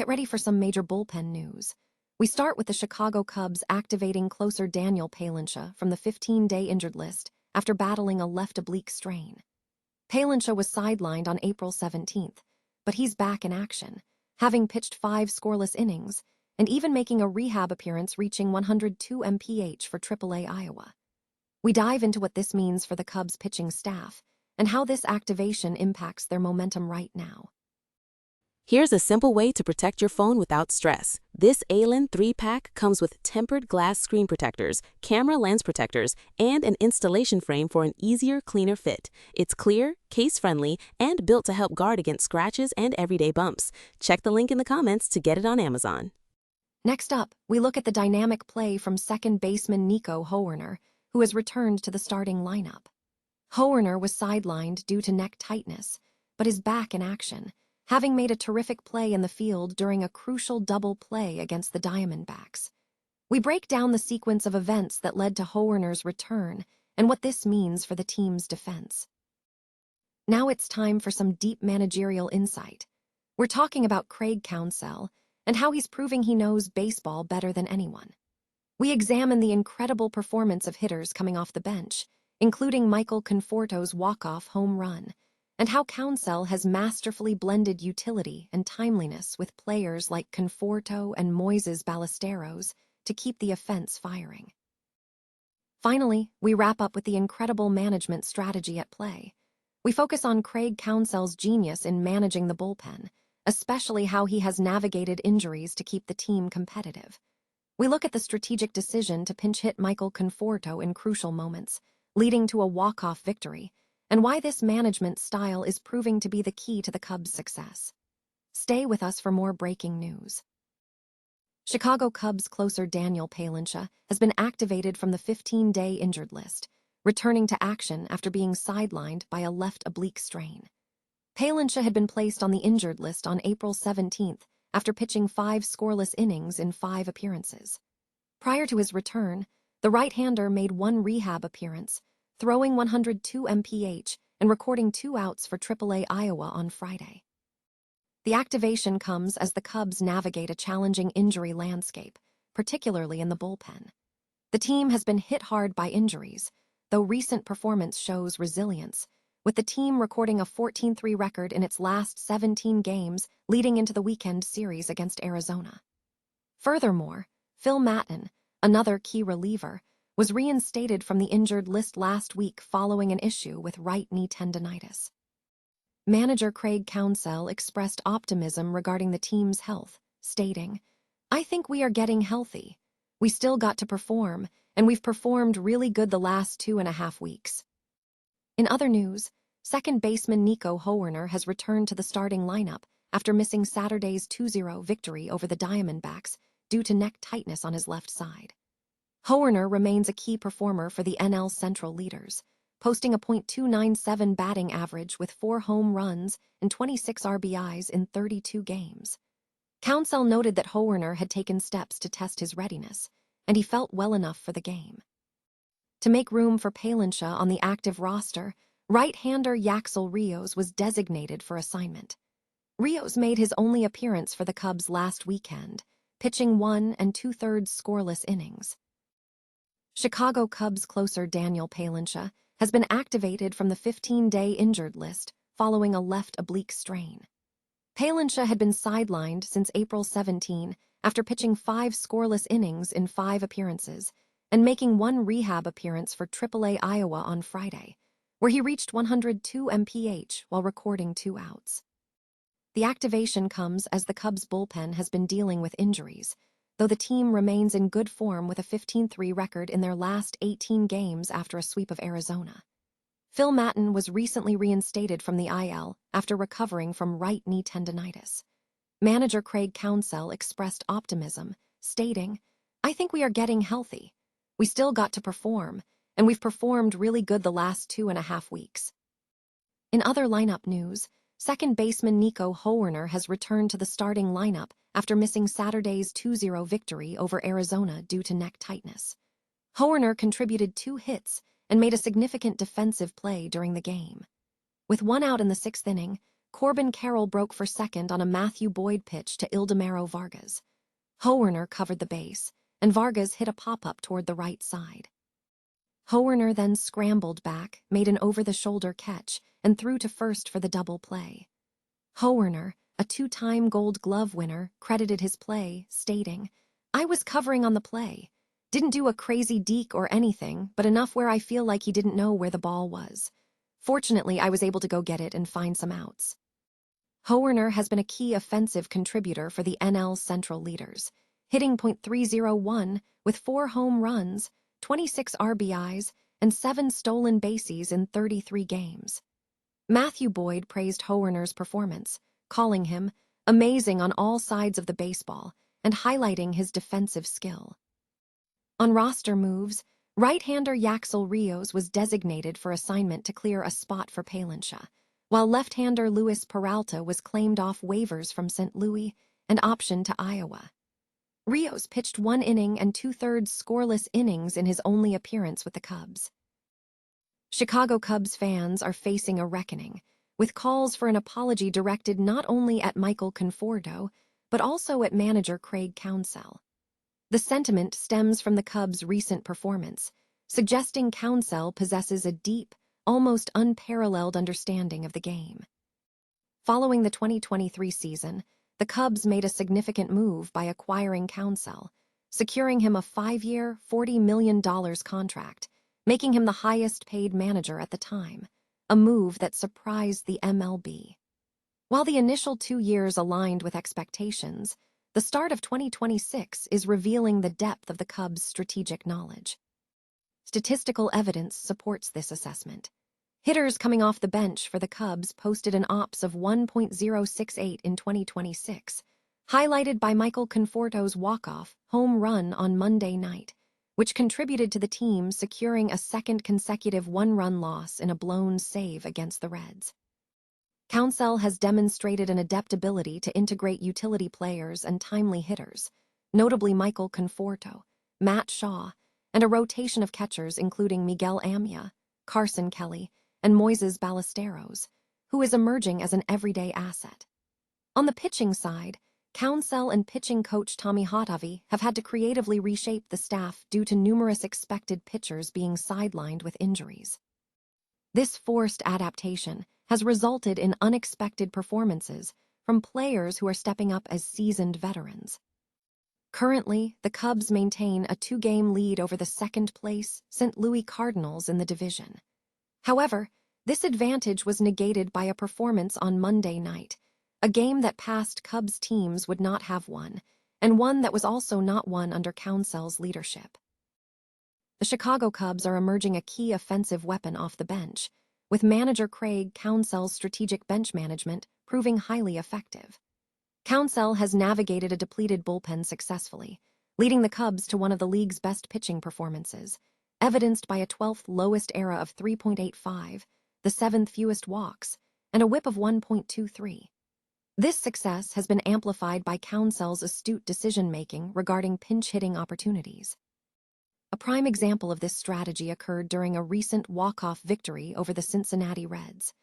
Get ready for some major bullpen news. We start with the Chicago Cubs activating closer Daniel Palencia from the 15-day injured list after battling a left oblique strain. Palencia was sidelined on April 17th, but he's back in action, having pitched 5 scoreless innings and even making a rehab appearance reaching 102 mph for AAA Iowa. We dive into what this means for the Cubs pitching staff and how this activation impacts their momentum right now. Here's a simple way to protect your phone without stress. This Allen 3-pack comes with tempered glass screen protectors, camera lens protectors, and an installation frame for an easier, cleaner fit. It's clear, case-friendly, and built to help guard against scratches and everyday bumps. Check the link in the comments to get it on Amazon. Next up, we look at the dynamic play from second baseman Nico Hoerner, who has returned to the starting lineup. Hoerner was sidelined due to neck tightness, but is back in action, having made a terrific play in the field during a crucial double play against the Diamondbacks. We break down the sequence of events that led to Hoerner's return and what this means for the team's defense. Now it's time for some deep managerial insight. We're talking about Craig Counsell and how he's proving he knows baseball better than anyone. We examine the incredible performance of hitters coming off the bench, including Michael Conforto's walk-off home run, and how Counsell has masterfully blended utility and timeliness with players like Conforto and Moises Ballesteros to keep the offense firing. Finally, we wrap up with the incredible management strategy at play. We focus on Craig Counsell's genius in managing the bullpen, especially how he has navigated injuries to keep the team competitive. We look at the strategic decision to pinch hit Michael Conforto in crucial moments, leading to a walk-off victory, and why this management style is proving to be the key to the Cubs' success. Stay with us for more breaking news. Chicago Cubs closer Daniel Palencia has been activated from the 15-day injured list, returning to action after being sidelined by a left oblique strain. Palencia had been placed on the injured list on April 17th after pitching 5 scoreless innings in 5 appearances. Prior to his return, the right-hander made 1 rehab appearance, throwing 102 mph and recording 2 outs for AAA Iowa on Friday. The activation comes as the Cubs navigate a challenging injury landscape, particularly in the bullpen. The team has been hit hard by injuries, though recent performance shows resilience, with the team recording a 14-3 record in its last 17 games leading into the weekend series against Arizona. Furthermore, Phil Maton, another key reliever, was reinstated from the injured list last week following an issue with right knee tendonitis. Manager Craig Counsell expressed optimism regarding the team's health, stating, "I think we are getting healthy. We still got to perform, and we've performed really good the last 2.5 weeks." In other news, second baseman Nico Hoerner has returned to the starting lineup after missing Saturday's 2-0 victory over the Diamondbacks due to neck tightness on his left side. Hoerner remains a key performer for the NL Central leaders, posting a .297 batting average with 4 home runs and 26 RBIs in 32 games. Counsell noted that Hoerner had taken steps to test his readiness, and he felt well enough for the game. To make room for Palencia on the active roster, right-hander Yaxel Rios was designated for assignment. Rios made his only appearance for the Cubs last weekend, pitching 1 2/3 scoreless innings. Chicago Cubs closer Daniel Palencia has been activated from the 15-day injured list following a left oblique strain. Palencia had been sidelined since April 17 after pitching 5 scoreless innings in 5 appearances and making 1 rehab appearance for AAA Iowa on Friday, where he reached 102 mph while recording 2 outs. The activation comes as the Cubs' bullpen has been dealing with injuries, though the team remains in good form with a 15-3 record in their last 18 games after a sweep of Arizona. Phil Maton was recently reinstated from the IL after recovering from right knee tendonitis. Manager Craig Counsell expressed optimism, stating, "I think we are getting healthy. We still got to perform, and we've performed really good the last 2.5 weeks." In other lineup news, second baseman Nico Hoerner has returned to the starting lineup after missing Saturday's 2-0 victory over Arizona due to neck tightness. Hoerner contributed 2 hits and made a significant defensive play during the game. With 1 out in the 6th inning, Corbin Carroll broke for second on a Matthew Boyd pitch to Ildemaro Vargas. Hoerner covered the base, and Vargas hit a pop-up toward the right side. Hoerner then scrambled back, made an over-the-shoulder catch, and threw to first for the double play. Hoerner, a two-time Gold Glove winner, credited his play, stating, "I was covering on the play. Didn't do a crazy deke or anything, but enough where I feel like he didn't know where the ball was. Fortunately, I was able to go get it and find some outs." Hoerner has been a key offensive contributor for the NL Central leaders, hitting .301 with 4 home runs, 26 RBIs, and 7 stolen bases in 33 games. Matthew Boyd praised Hoerner's performance, calling him amazing on all sides of the baseball and highlighting his defensive skill. On roster moves, right-hander Yaxel Rios was designated for assignment to clear a spot for Palencia, while left-hander Luis Peralta was claimed off waivers from St. Louis and optioned to Iowa. Rios pitched 1 inning and 2/3 scoreless innings in his only appearance with the Cubs. Chicago Cubs fans are facing a reckoning, with calls for an apology directed not only at Michael Conforto, but also at manager Craig Counsell. The sentiment stems from the Cubs' recent performance, suggesting Counsell possesses a deep, almost unparalleled understanding of the game. Following the 2023 season, the Cubs made a significant move by acquiring Counsell, securing him a 5-year, $40 million contract, making him the highest-paid manager at the time, a move that surprised the MLB. While the initial 2 years aligned with expectations, the start of 2026 is revealing the depth of the Cubs' strategic knowledge. Statistical evidence supports this assessment. Hitters coming off the bench for the Cubs posted an OPS of 1.068 in 2026, highlighted by Michael Conforto's walk-off home run on Monday night, which contributed to the team securing a second consecutive 1-run loss in a blown save against the Reds. Counsell has demonstrated an adept ability to integrate utility players and timely hitters, notably Michael Conforto, Matt Shaw, and a rotation of catchers including Miguel Amaya, Carson Kelly, and Moises Ballesteros, who is emerging as an everyday asset. On the pitching side, Counsell and pitching coach Tommy Hotavi have had to creatively reshape the staff due to numerous expected pitchers being sidelined with injuries. This forced adaptation has resulted in unexpected performances from players who are stepping up as seasoned veterans. Currently, the Cubs maintain a 2-game lead over the second-place St. Louis Cardinals in the division. However, this advantage was negated by a performance on Monday night, a game that past Cubs teams would not have won, and one that was also not won under Counsell's leadership. The Chicago Cubs are emerging a key offensive weapon off the bench, with manager Craig Counsell's strategic bench management proving highly effective. Counsell has navigated a depleted bullpen successfully, leading the Cubs to one of the league's best pitching performances, evidenced by a 12th lowest ERA of 3.85, the 7th fewest walks, and a whip of 1.23. This success has been amplified by Counsell's astute decision-making regarding pinch-hitting opportunities. A prime example of this strategy occurred during a recent walk-off victory over the Cincinnati Reds.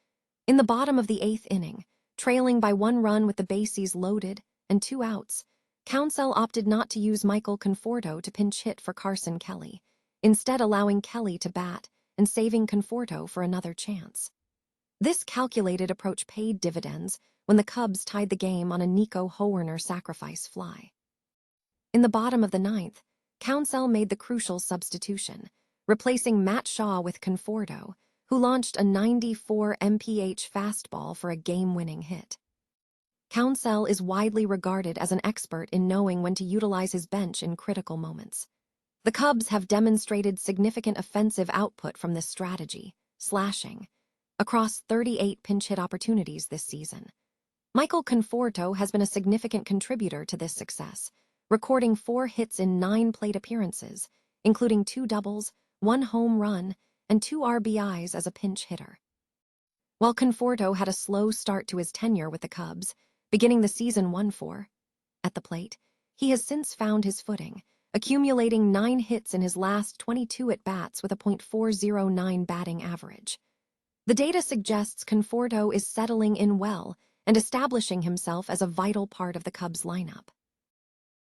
In the bottom of the 8th inning, trailing by 1 run with the bases loaded and 2 outs, Counsell opted not to use Michael Conforto to pinch hit for Carson Kelly, instead allowing Kelly to bat and saving Conforto for another chance. This calculated approach paid dividends when the Cubs tied the game on a Nico Hoerner sacrifice fly. In the bottom of the 9th, Counsell made the crucial substitution, replacing Matt Shaw with Conforto, who launched a 94 mph fastball for a game-winning hit. Counsell is widely regarded as an expert in knowing when to utilize his bench in critical moments. The Cubs have demonstrated significant offensive output from this strategy, slashing across 38 pinch hit opportunities this season. Michael Conforto has been a significant contributor to this success, recording 4 hits in 9 plate appearances, including 2 doubles, 1 home run, and 2 RBIs as a pinch hitter. While Conforto had a slow start to his tenure with the Cubs, beginning the season 1-4 at the plate, he has since found his footing, accumulating 9 hits in his last 22 at-bats with a .409 batting average. The data suggests Conforto is settling in well and establishing himself as a vital part of the Cubs lineup.